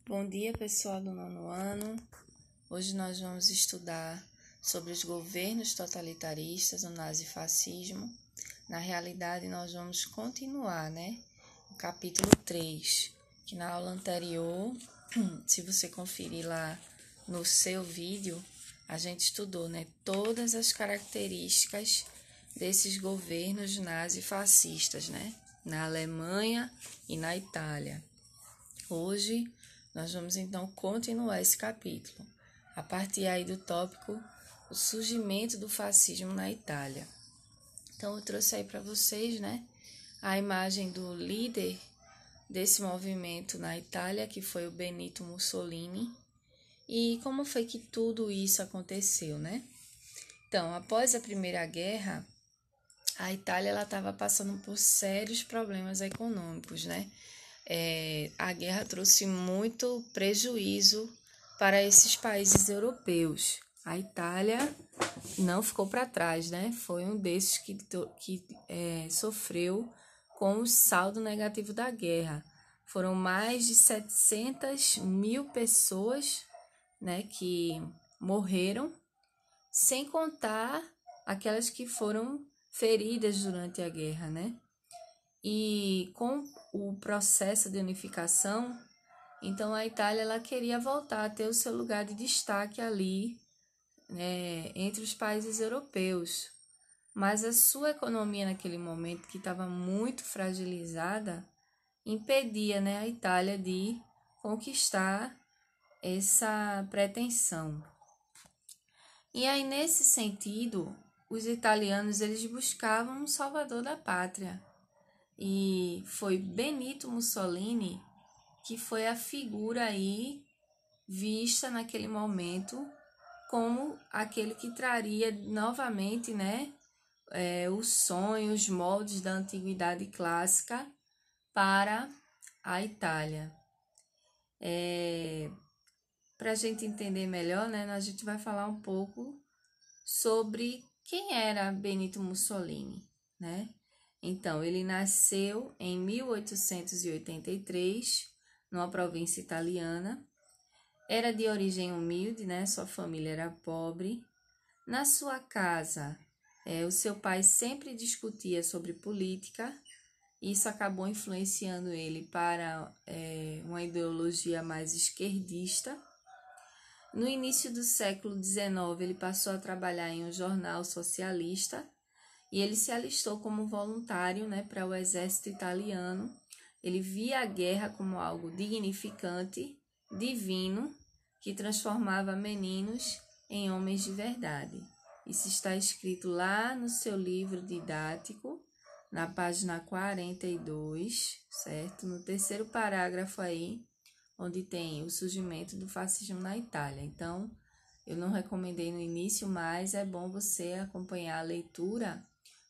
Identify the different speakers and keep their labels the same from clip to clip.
Speaker 1: Bom dia, pessoal do nono ano. Hoje nós vamos estudar sobre os governos totalitaristas, o nazifascismo. Na realidade, nós vamos continuar, o capítulo 3, que na aula anterior, se você conferir lá no seu vídeo, a gente estudou, todas as características desses governos nazifascistas, na Alemanha e na Itália. Hoje, nós vamos então continuar esse capítulo, a partir aí do tópico o surgimento do fascismo na Itália. Então, eu trouxe aí para vocês, a imagem do líder desse movimento na Itália, que foi o Benito Mussolini, e como foi que tudo isso aconteceu, Então, após a Primeira Guerra, a Itália estava passando por sérios problemas econômicos, A guerra trouxe muito prejuízo para esses países europeus. A Itália não ficou para trás, Foi um desses que sofreu com o saldo negativo da guerra. Foram mais de 700 mil pessoas, que morreram, sem contar aquelas que foram feridas durante a guerra, E com o processo de unificação, então a Itália ela queria voltar a ter o seu lugar de destaque ali, entre os países europeus. Mas a sua economia naquele momento, que estava muito fragilizada, impedia, a Itália de conquistar essa pretensão. E aí, nesse sentido, os italianos eles buscavam um salvador da pátria. E foi Benito Mussolini que foi a figura aí vista naquele momento como aquele que traria novamente, os sonhos, os moldes da antiguidade clássica para a Itália. Para a gente entender melhor, a gente vai falar um pouco sobre quem era Benito Mussolini, Então, ele nasceu em 1883, numa província italiana. Era de origem humilde, Sua família era pobre. Na sua casa, o seu pai sempre discutia sobre política. Isso acabou influenciando ele para uma ideologia mais esquerdista. No início do século XIX, ele passou a trabalhar em um jornal socialista e ele se alistou como voluntário, para o exército italiano. Ele via a guerra como algo dignificante, divino, que transformava meninos em homens de verdade. Isso está escrito lá no seu livro didático, na página 42, certo? No terceiro parágrafo aí, onde tem o surgimento do fascismo na Itália. Então, eu não recomendei no início, mas é bom você acompanhar a leitura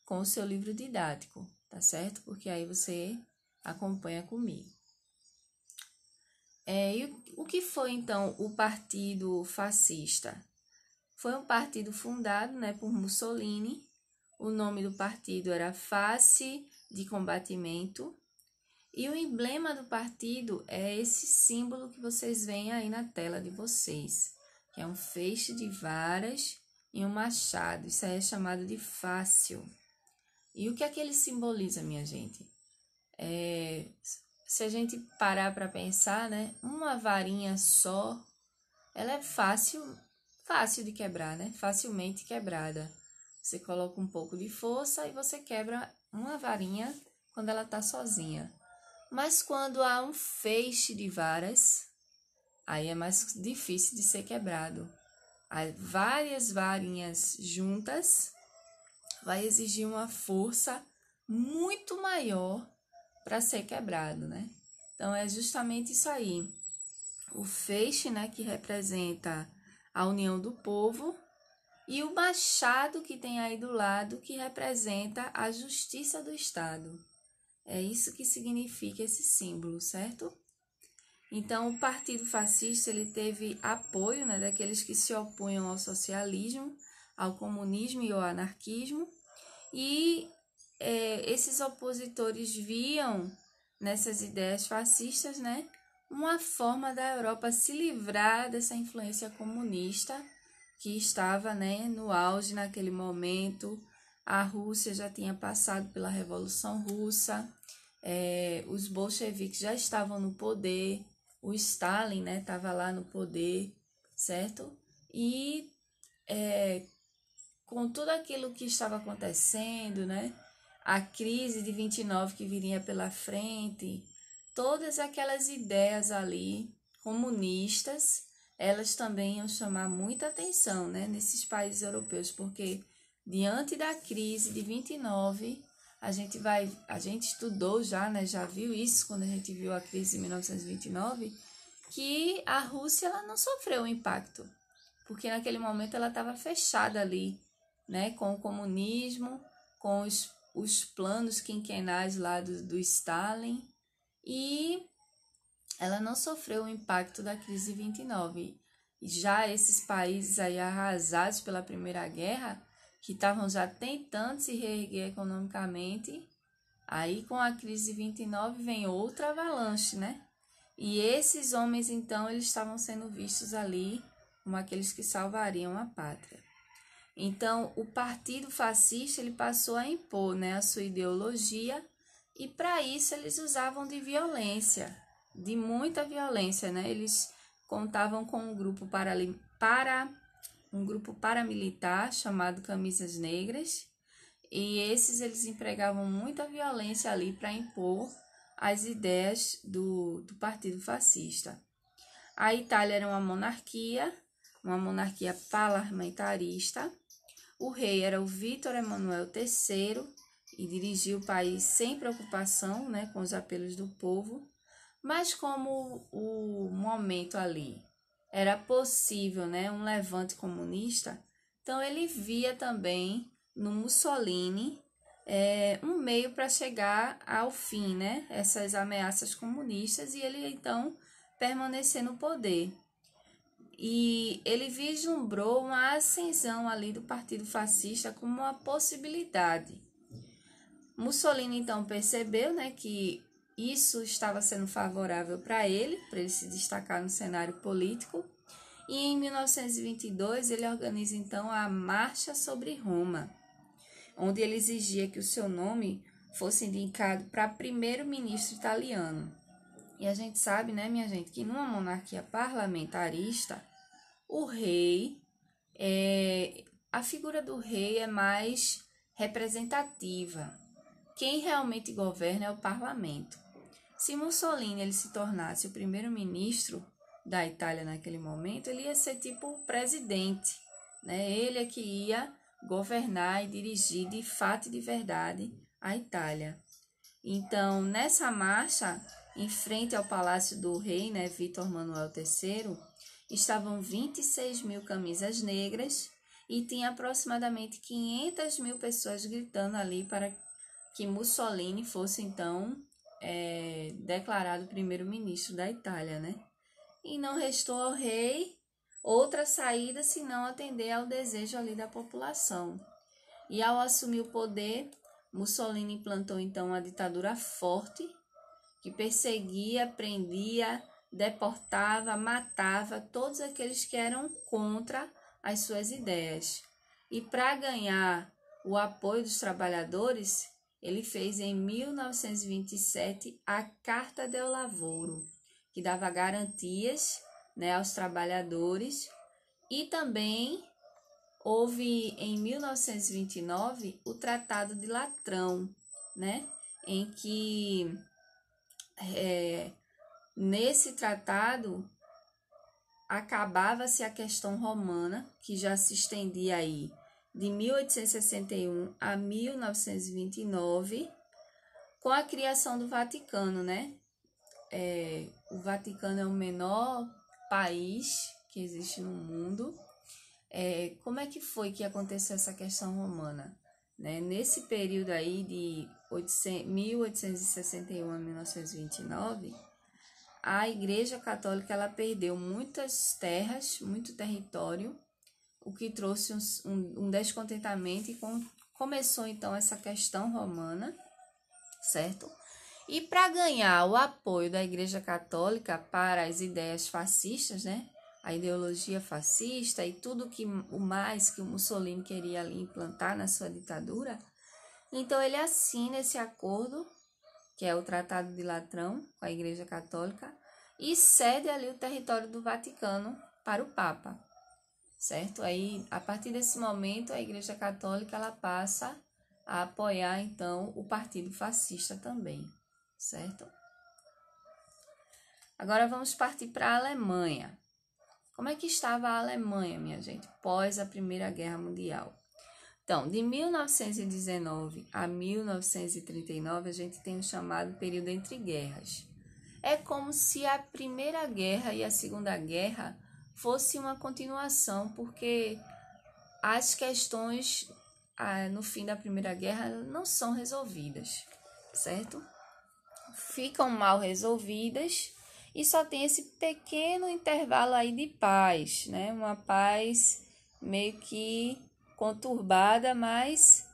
Speaker 1: com o seu livro didático, tá certo? Porque aí você acompanha comigo. E o que foi, então, o Partido Fascista? Foi um partido fundado, por Mussolini. O nome do partido era Face de Combatimento. E o emblema do partido é esse símbolo que vocês veem aí na tela de vocês, que é um feixe de varas e um machado. Isso aí é chamado de fácil. E o que é que ele simboliza, minha gente? Se a gente parar para pensar, uma varinha só, ela é fácil de quebrar, Facilmente quebrada. Você coloca um pouco de força e você quebra uma varinha quando ela está sozinha. Mas quando há um feixe de varas, aí é mais difícil de ser quebrado. Há várias varinhas juntas, vai exigir uma força muito maior para ser quebrado, Então, é justamente isso aí. O feixe, que representa a união do povo, e o machado que tem aí do lado, que representa a justiça do Estado. É isso que significa esse símbolo, certo? Então, o Partido Fascista ele teve apoio daqueles que se opunham ao socialismo, ao comunismo e ao anarquismo. E esses opositores viam nessas ideias fascistas uma forma da Europa se livrar dessa influência comunista que estava, né, no auge naquele momento. A Rússia já tinha passado pela Revolução Russa, os bolcheviques já estavam no poder, o Stalin, né, estava lá no poder, certo? E com tudo aquilo que estava acontecendo, né, a crise de 29 que viria pela frente, todas aquelas ideias ali comunistas, elas também iam chamar muita atenção, né, nesses países europeus, porque diante da crise de 29, a gente estudou já, né, já viu isso quando a gente viu a crise de 1929, que a Rússia ela não sofreu o impacto, porque naquele momento ela estava fechada ali, né, com o comunismo, com os planos quinquenais lá do Stalin, e ela não sofreu o impacto da crise de 29. Já esses países aí arrasados pela Primeira Guerra, que estavam já tentando se reerguer economicamente, aí com a crise de 29 vem outra avalanche, né? E esses homens, então, eles estavam sendo vistos ali como aqueles que salvariam a pátria. Então, o Partido Fascista ele passou a impor, né, a sua ideologia, e para isso eles usavam de violência, de muita violência, né? Eles contavam com um grupo paramilitar chamado Camisas Negras, e eles empregavam muita violência ali para impor as ideias do Partido Fascista. A Itália era uma monarquia parlamentarista. O rei era o Vítor Emanuel III e dirigia o país sem preocupação, né, com os apelos do povo. Mas como o momento ali era possível, né, um levante comunista, então ele via também no Mussolini um meio para chegar ao fim, né, essas ameaças comunistas, e ele então permanecer no poder. E ele vislumbrou uma ascensão ali do Partido Fascista como uma possibilidade. Mussolini então percebeu, né, que isso estava sendo favorável para ele se destacar no cenário político, e em 1922 ele organiza então a Marcha sobre Roma, onde ele exigia que o seu nome fosse indicado para primeiro-ministro italiano. E a gente sabe, né, minha gente, que numa monarquia parlamentarista, o rei, a figura do rei é mais representativa. Quem realmente governa é o parlamento. Se Mussolini ele se tornasse o primeiro-ministro da Itália naquele momento, ele ia ser tipo o presidente, né? Ele é que ia governar e dirigir de fato e de verdade a Itália. Então, nessa marcha, em frente ao Palácio do Rei, né, Vítor Manuel III, estavam 26 mil camisas negras e tinha aproximadamente 500 mil pessoas gritando ali para que Mussolini fosse, então, declarado primeiro-ministro da Itália, né? E não restou ao rei outra saída senão atender ao desejo ali da população. E ao assumir o poder, Mussolini implantou então uma ditadura forte que perseguia, prendia, deportava, matava todos aqueles que eram contra as suas ideias. E para ganhar o apoio dos trabalhadores, ele fez em 1927 a Carta del Lavoro, que dava garantias, né, aos trabalhadores, e também houve em 1929 o Tratado de Latrão, né, em que nesse tratado acabava-se a questão romana, que já se estendia aí de 1861 a 1929, com a criação do Vaticano, né? O Vaticano é o menor país que existe no mundo. Como é que foi que aconteceu essa questão romana? Né? Nesse período aí de 1861 a 1929, a Igreja Católica ela perdeu muitas terras, muito território, o que trouxe um descontentamento e começou então essa questão romana, certo? E para ganhar o apoio da Igreja Católica para as ideias fascistas, né? A ideologia fascista e tudo o mais que o Mussolini queria ali implantar na sua ditadura, então ele assina esse acordo, que é o Tratado de Latrão, com a Igreja Católica, e cede ali o território do Vaticano para o Papa, certo? Aí, a partir desse momento, a Igreja Católica ela passa a apoiar, então, o Partido Fascista também, certo? Agora vamos partir para a Alemanha. Como é que estava a Alemanha, minha gente, pós a Primeira Guerra Mundial? Então, de 1919 a 1939, a gente tem o chamado período entre guerras. É como se a Primeira Guerra e a Segunda Guerra fosse uma continuação, porque as questões no fim da Primeira Guerra não são resolvidas, certo? Ficam mal resolvidas e só tem esse pequeno intervalo aí de paz, né? Uma paz meio que conturbada, mas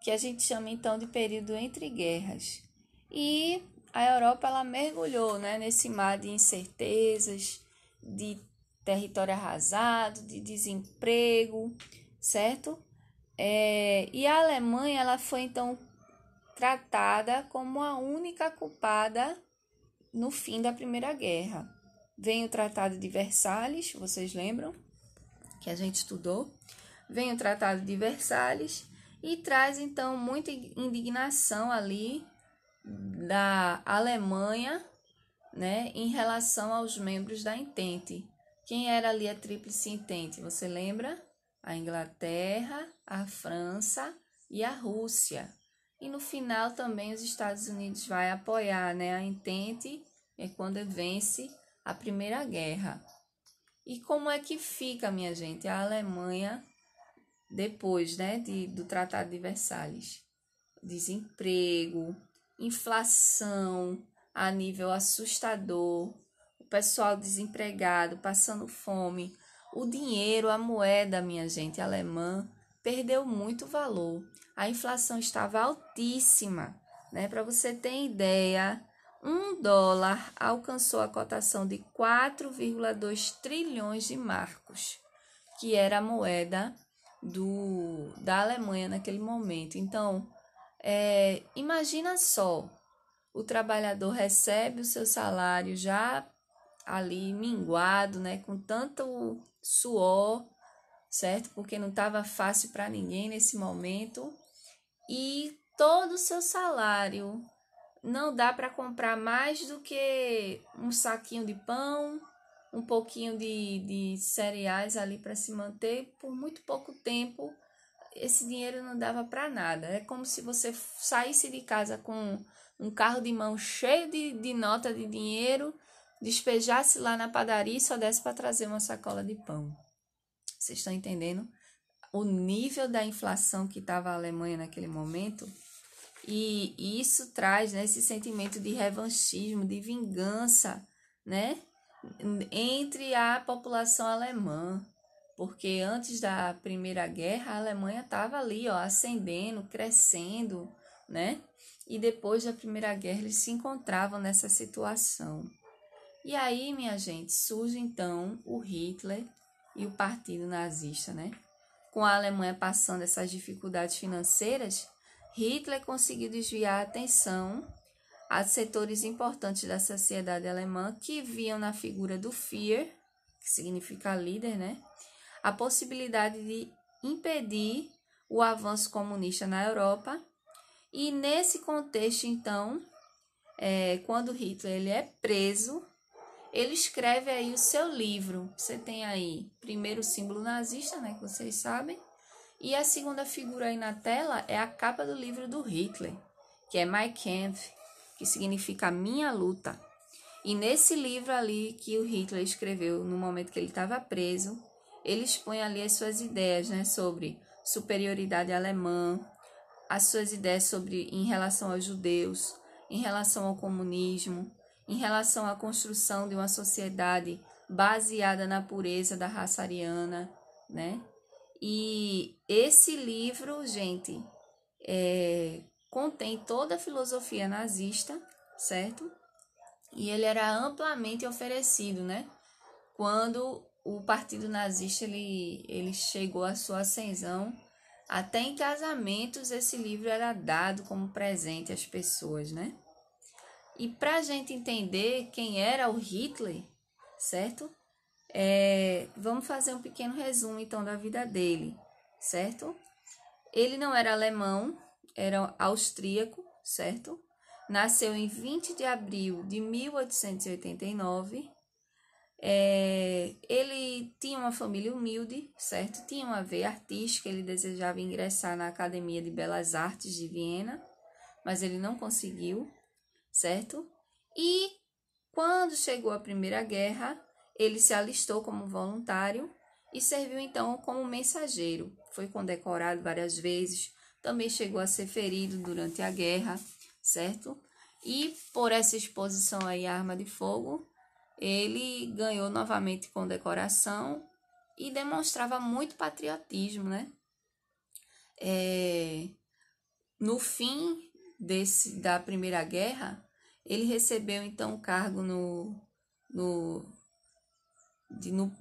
Speaker 1: que a gente chama então de período entre guerras. E a Europa ela mergulhou, né, nesse mar de incertezas, de território arrasado, de desemprego, certo? E a Alemanha ela foi então tratada como a única culpada no fim da Primeira Guerra. Vem o Tratado de Versalhes, vocês lembram? Que a gente estudou. Vem o Tratado de Versalhes e traz então muita indignação ali da Alemanha, né, em relação aos membros da Entente. Quem era ali a Tríplice Entente? Você lembra? A Inglaterra, a França e a Rússia. E no final também os Estados Unidos vai apoiar, né, a Entente, é quando vence a Primeira Guerra. E como é que fica, minha gente, a Alemanha depois, né, do Tratado de Versalhes? Desemprego, inflação a nível assustador, o pessoal desempregado, passando fome, o dinheiro, a moeda, minha gente, alemã, perdeu muito valor. A inflação estava altíssima, né? Para você ter ideia, $1 alcançou a cotação de 4,2 trilhões de marcos, que era a moeda da Alemanha naquele momento. Então, imagina só, o trabalhador recebe o seu salário já ali minguado, né, com tanto suor, certo? Porque não estava fácil para ninguém nesse momento, e todo o seu salário não dá para comprar mais do que um saquinho de pão, um pouquinho de cereais ali para se manter por muito pouco tempo. Esse dinheiro não dava para nada. É como se você saísse de casa com um carro de mão cheio de nota de dinheiro, despejasse lá na padaria e só desse para trazer uma sacola de pão. Vocês estão entendendo o nível da inflação que estava a Alemanha naquele momento? E isso traz, né, esse sentimento de revanchismo, de vingança, né, entre a população alemã. Porque antes da Primeira Guerra, a Alemanha estava ali, ó, ascendendo, crescendo, né? E depois da Primeira Guerra, eles se encontravam nessa situação. E aí, minha gente, surge então o Hitler e o Partido Nazista, né? Com a Alemanha passando essas dificuldades financeiras, Hitler conseguiu desviar a atenção a setores importantes da sociedade alemã que viam na figura do Führer, que significa líder, né, a possibilidade de impedir o avanço comunista na Europa. E nesse contexto, então, quando Hitler ele é preso, ele escreve aí o seu livro. Você tem aí, primeiro, o símbolo nazista, né, que vocês sabem, e a segunda figura aí na tela é a capa do livro do Hitler, que é Mein Kampf, que significa Minha Luta. E nesse livro ali que o Hitler escreveu no momento que ele estava preso, ele expõe ali as suas ideias, né, sobre superioridade alemã, as suas ideias em relação aos judeus, em relação ao comunismo, em relação à construção de uma sociedade baseada na pureza da raça ariana, né? E esse livro, gente, contém toda a filosofia nazista, certo? E ele era amplamente oferecido, né? Quando o Partido Nazista ele chegou à sua ascensão, até em casamentos esse livro era dado como presente às pessoas, né? E para a gente entender quem era o Hitler, certo? Vamos fazer um pequeno resumo então da vida dele, certo? Ele não era alemão, era austríaco, certo? Nasceu em 20 de abril de 1889. Ele tinha uma família humilde, certo? Tinha uma veia artística, ele desejava ingressar na Academia de Belas Artes de Viena, mas ele não conseguiu, certo? E quando chegou a Primeira Guerra, ele se alistou como voluntário e serviu então como mensageiro. Foi condecorado várias vezes, também chegou a ser ferido durante a guerra, certo? E por essa exposição aí à arma de fogo, ele ganhou novamente condecoração e demonstrava muito patriotismo, né? No fim da Primeira Guerra, ele recebeu então um cargo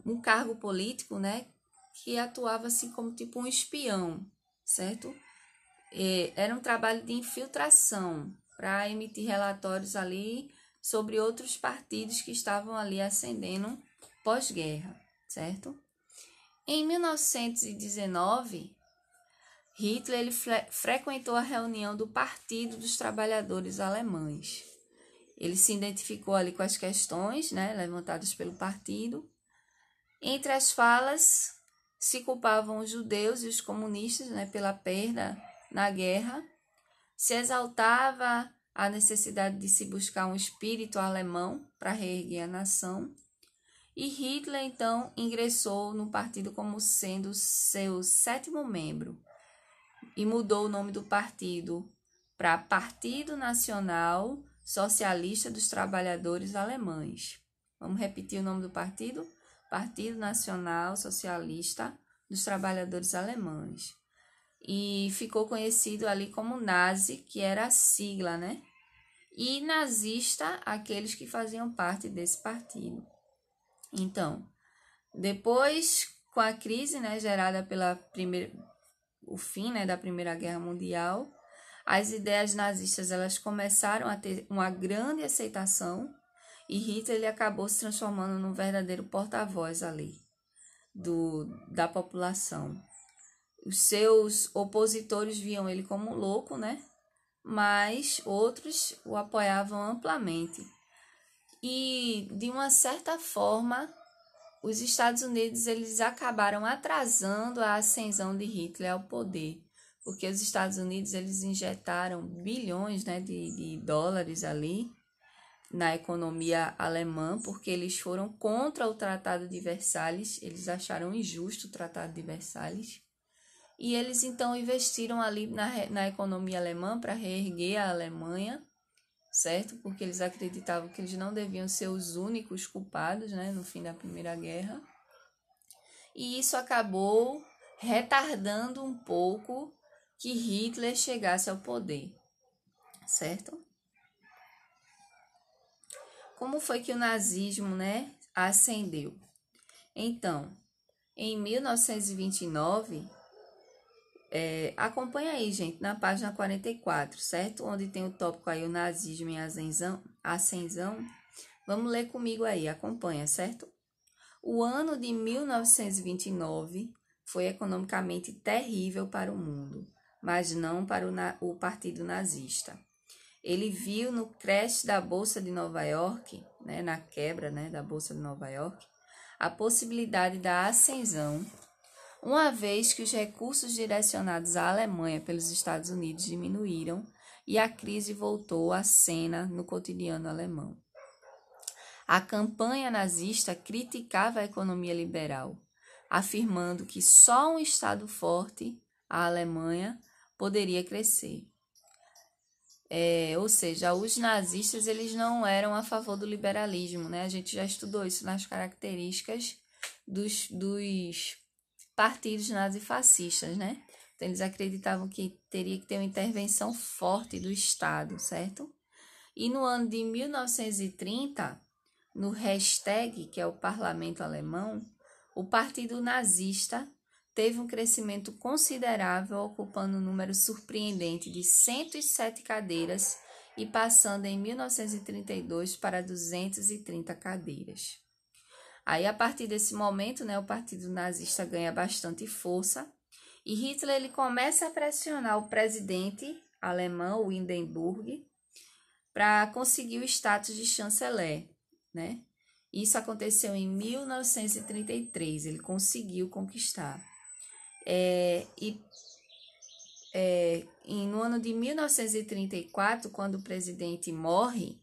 Speaker 1: um cargo político, né? Que atuava assim como tipo um espião, certo? Era um trabalho de infiltração para emitir relatórios ali sobre outros partidos que estavam ali ascendendo pós-guerra, certo? Em 1919, Hitler ele frequentou a reunião do Partido dos Trabalhadores Alemães. Ele se identificou ali com as questões, né, levantadas pelo partido. Entre as falas, se culpavam os judeus e os comunistas, né, pela perda na guerra. Se exaltava a necessidade de se buscar um espírito alemão para reerguer a nação. E Hitler, então, ingressou no partido como sendo seu 7º membro e mudou o nome do partido para Partido Nacional Socialista dos Trabalhadores Alemães. Vamos repetir o nome do partido? Partido Nacional Socialista dos Trabalhadores Alemães. E ficou conhecido ali como Nazi, que era a sigla, né? E nazista, aqueles que faziam parte desse partido. Então, depois, com a crise, né, gerada o fim, né, da Primeira Guerra Mundial, as ideias nazistas elas começaram a ter uma grande aceitação e Hitler ele acabou se transformando num verdadeiro porta-voz ali da população. Os seus opositores viam ele como louco, né? Mas outros o apoiavam amplamente. E, de uma certa forma, os Estados Unidos eles acabaram atrasando a ascensão de Hitler ao poder, porque os Estados Unidos eles injetaram bilhões, né, de dólares ali na economia alemã, porque eles foram contra o Tratado de Versalhes, eles acharam injusto o Tratado de Versalhes, e eles então investiram ali na economia alemã para reerguer a Alemanha, certo? Porque eles acreditavam que eles não deviam ser os únicos culpados, né, no fim da Primeira Guerra. E isso acabou retardando um pouco que Hitler chegasse ao poder, certo? Como foi que o nazismo, né, ascendeu? Então, em 1929, acompanha aí, gente, na página 44, certo? Onde tem o tópico aí, o nazismo em ascensão. Vamos ler comigo aí, acompanha, certo? O ano de 1929 foi economicamente terrível para o mundo, mas não para o partido nazista. Ele viu no crash da Bolsa de Nova York, né, na quebra, né, da Bolsa de Nova York, a possibilidade da ascensão, uma vez que os recursos direcionados à Alemanha pelos Estados Unidos diminuíram e a crise voltou à cena no cotidiano alemão. A campanha nazista criticava a economia liberal, afirmando que só um Estado forte, a Alemanha, poderia crescer. Ou seja, os nazistas eles não eram a favor do liberalismo, né? A gente já estudou isso nas características dos partidos nazifascistas, né? Então, eles acreditavam que teria que ter uma intervenção forte do Estado, certo? E no ano de 1930, no Reichstag, que é o parlamento alemão, o partido nazista teve um crescimento considerável, ocupando um número surpreendente de 107 cadeiras e passando em 1932 para 230 cadeiras. Aí, a partir desse momento, né, o partido nazista ganha bastante força e Hitler ele começa a pressionar o presidente alemão, Hindenburg, para conseguir o status de chanceler, né? Isso aconteceu em 1933, ele conseguiu conquistar. No ano de 1934, quando o presidente morre,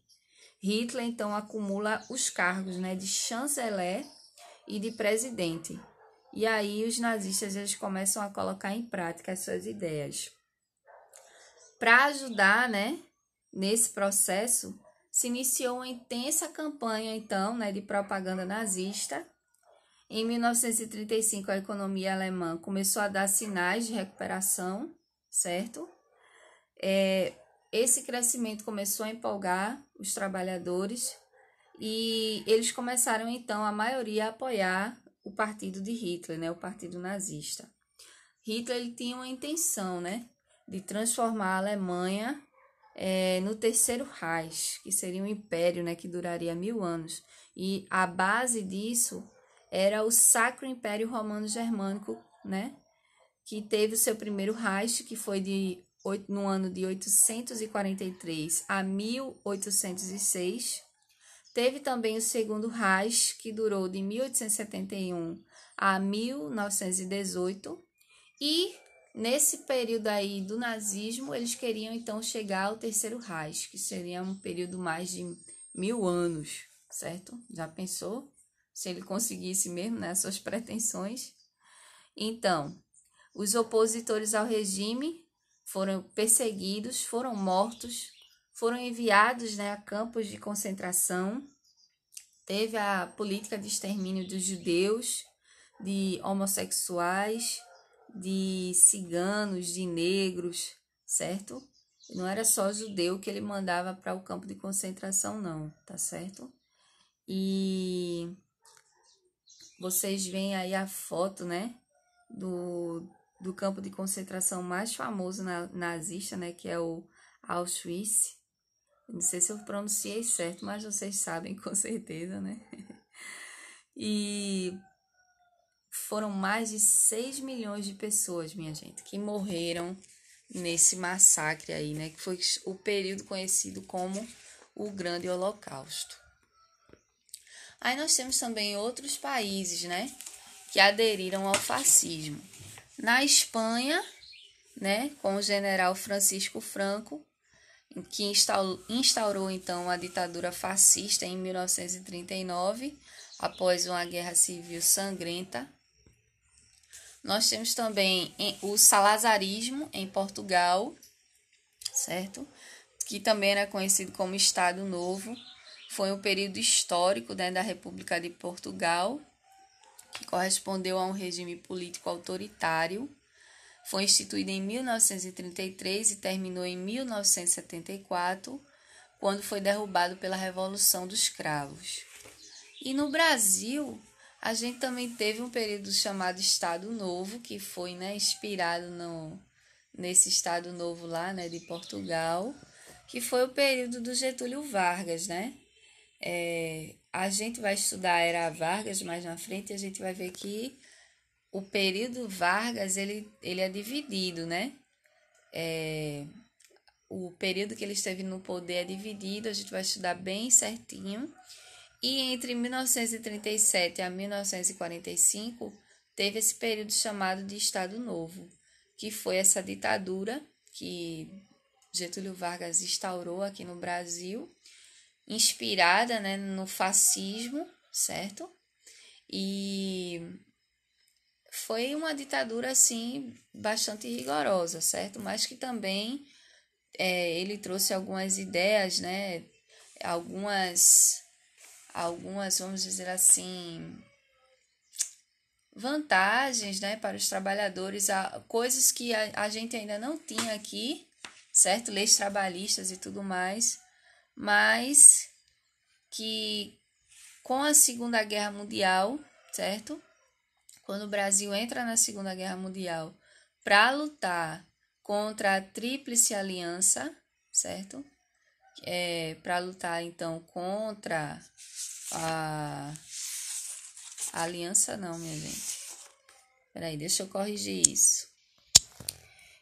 Speaker 1: Hitler então acumula os cargos, né, de chanceler e de presidente. E aí os nazistas eles começam a colocar em prática as suas ideias. Para ajudar, né, nesse processo, se iniciou uma intensa campanha então, né, de propaganda nazista. Em 1935, a economia alemã começou a dar sinais de recuperação, certo? Esse crescimento começou a empolgar os trabalhadores e eles começaram, então, a maioria a apoiar o partido de Hitler, né, o partido nazista. Hitler ele tinha uma intenção, né, de transformar a Alemanha no Terceiro Reich, que seria um império, né, que duraria 1000 anos. E a base disso era o Sacro Império Romano-Germânico, né, que teve o seu primeiro Reich, que foi no ano de 843 a 1806. Teve também o segundo Reich, que durou de 1871 a 1918. E nesse período aí do nazismo, eles queriam então chegar ao Terceiro Reich, que seria um período mais de 1000 anos, certo? Já pensou? Se ele conseguisse mesmo, né, suas pretensões. Então, os opositores ao regime foram perseguidos, foram mortos, foram enviados, né, a campos de concentração. Teve a política de extermínio dos judeus, de homossexuais, de ciganos, de negros, certo? Não era só judeu que ele mandava para o campo de concentração, não, tá certo? E vocês veem aí a foto, né, do campo de concentração mais famoso nazista, né, que é o Auschwitz. Não sei se eu pronunciei certo, mas vocês sabem com certeza, né? E foram mais de 6 milhões de pessoas, minha gente, que morreram nesse massacre aí, né, que foi o período conhecido como o Grande Holocausto. Aí nós temos também outros países, né, que aderiram ao fascismo. Na Espanha, né, com o general Francisco Franco, que instaurou então a ditadura fascista em 1939, após uma guerra civil sangrenta. Nós temos também o salazarismo em Portugal, certo? Que também era conhecido como Estado Novo. Foi um período histórico, né, da República de Portugal, que correspondeu a um regime político autoritário. Foi instituído em 1933 e terminou em 1974, quando foi derrubado pela Revolução dos Cravos. E no Brasil, a gente também teve um período chamado Estado Novo, que foi, né, inspirado nesse Estado Novo lá, né, de Portugal, que foi o período do Getúlio Vargas, né? A gente vai estudar a Era Vargas mais na frente e a gente vai ver que o período Vargas ele é dividido, né? O período que ele esteve no poder é dividido, a gente vai estudar bem certinho. E entre 1937 a 1945 teve esse período chamado de Estado Novo, que foi essa ditadura que Getúlio Vargas instaurou aqui no Brasil, inspirada, né, no fascismo, certo? E foi uma ditadura, assim, bastante rigorosa, certo? Mas que também ele trouxe algumas ideias, né? Algumas, vamos dizer assim, vantagens, né, para os trabalhadores, coisas que a gente ainda não tinha aqui, certo? Leis trabalhistas e tudo mais. mas que com a Segunda Guerra Mundial, certo? Quando o Brasil entra na Segunda Guerra Mundial para lutar contra a Tríplice Aliança, certo? Para lutar então contra a aliança, não, minha gente. Peraí, deixa eu corrigir isso.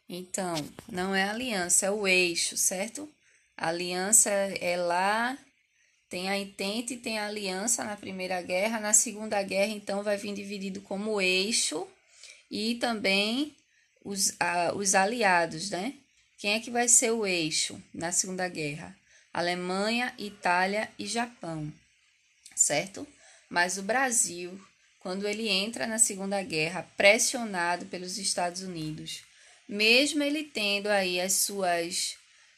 Speaker 1: Então, não é aliança, é o eixo, certo? A aliança é lá, tem a Entente e tem a aliança na Primeira Guerra. Na Segunda Guerra, então, vai vir dividido como eixo e também os aliados, né? Quem é que vai ser o eixo na Segunda Guerra? Alemanha, Itália e Japão, certo? Mas o Brasil, quando ele entra na Segunda Guerra, pressionado pelos Estados Unidos, mesmo ele tendo aí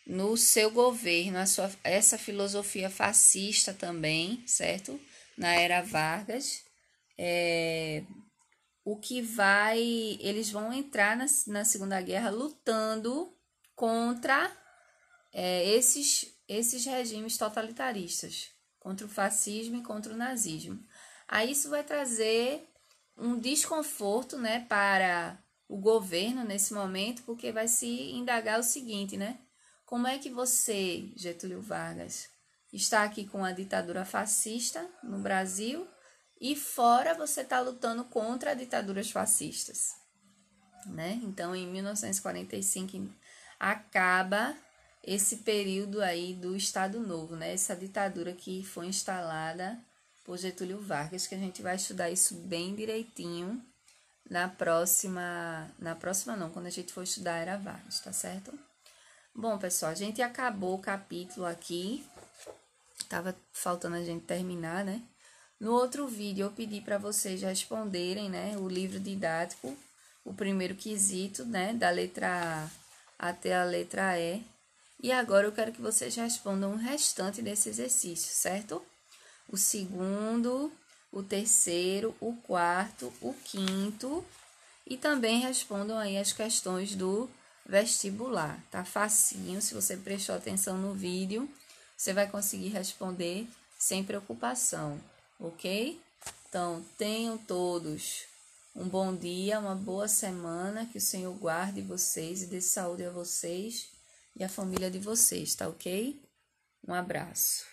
Speaker 1: no seu governo, essa filosofia fascista também, certo? Na era Vargas, eles vão entrar na Segunda Guerra lutando contra esses regimes totalitaristas, contra o fascismo e contra o nazismo. Aí isso vai trazer um desconforto, né, para o governo nesse momento, porque vai se indagar o seguinte, né? Como é que você, Getúlio Vargas, está aqui com a ditadura fascista no Brasil e fora você está lutando contra ditaduras fascistas, né? Então, em 1945 acaba esse período aí do Estado Novo, né? Essa ditadura que foi instalada por Getúlio Vargas, que a gente vai estudar isso bem direitinho quando a gente for estudar a Era Vargas, tá certo? Bom, pessoal, a gente acabou o capítulo aqui, tava faltando a gente terminar, né? No outro vídeo eu pedi para vocês responderem, né, o livro didático, o primeiro quesito, né, da letra A até a letra E. E agora eu quero que vocês respondam o restante desse exercício, certo? O segundo, o terceiro, o quarto, o quinto e também respondam aí as questões do vestibular. Tá facinho, se você prestou atenção no vídeo, você vai conseguir responder sem preocupação, ok? Então, tenham todos um bom dia, uma boa semana, que o Senhor guarde vocês e dê saúde a vocês e a família de vocês, tá ok? Um abraço.